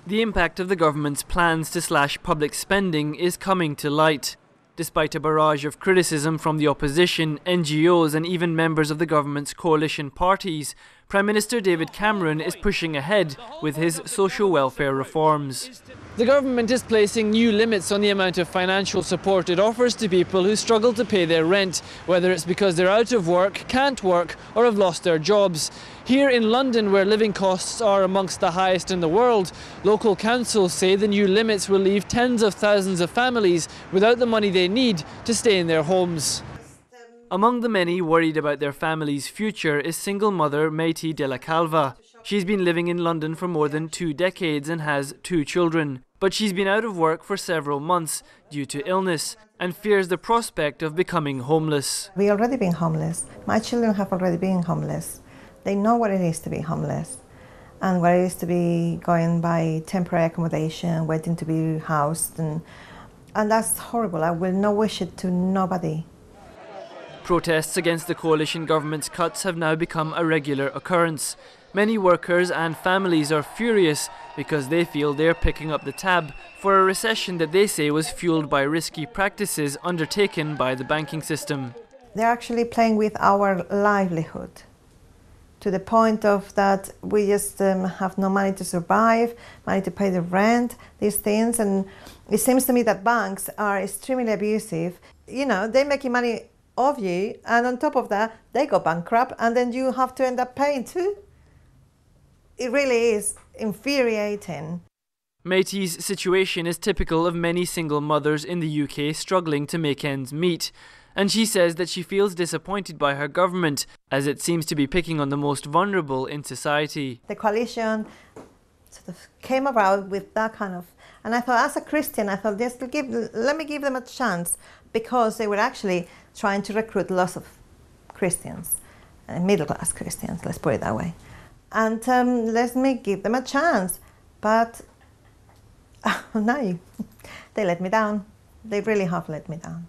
The impact of the government's plans to slash public spending is coming to light. Despite a barrage of criticism from the opposition, NGOs and even members of the government's coalition parties, Prime Minister David Cameron is pushing ahead with his social welfare reforms. The government is placing new limits on the amount of financial support it offers to people who struggle to pay their rent, whether it's because they're out of work, can't work, or have lost their jobs. Here in London, where living costs are amongst the highest in the world, local councils say the new limits will leave tens of thousands of families without the money they need to stay in their homes. Among the many worried about their family's future is single mother Meiti de la Calva. She's been living in London for more than 2 decades and has 2 children. But she's been out of work for several months due to illness and fears the prospect of becoming homeless. We've already been homeless. My children have already been homeless. They know what it is to be homeless and what it is to be going by temporary accommodation, waiting to be housed. And that's horrible. I will not wish it to nobody. Protests against the coalition government's cuts have now become a regular occurrence. Many workers and families are furious because they feel they're picking up the tab for a recession that they say was fueled by risky practices undertaken by the banking system. They're actually playing with our livelihood to the point of that we just have no money to survive, money to pay the rent, these things. And it seems to me that banks are extremely abusive. You know, they're making money of you, and on top of that, they go bankrupt, and then you have to end up paying too. It really is infuriating. Meiti's situation is typical of many single mothers in the UK struggling to make ends meet. And she says that she feels disappointed by her government, as it seems to be picking on the most vulnerable in society. The coalition sort of came about with that kind of, and I thought, as a Christian, I thought, let me give them a chance, because they were actually trying to recruit lots of Christians, middle-class Christians, let's put it that way. And let me give them a chance. But no, they let me down. They really have let me down.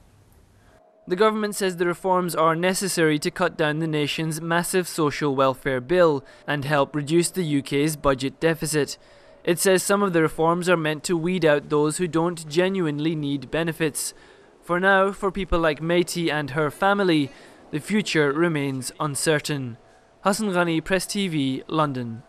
The government says the reforms are necessary to cut down the nation's massive social welfare bill and help reduce the UK's budget deficit. It says some of the reforms are meant to weed out those who don't genuinely need benefits. For now, for people like Meiti and her family, the future remains uncertain. Hassan Ghani, Press TV, London.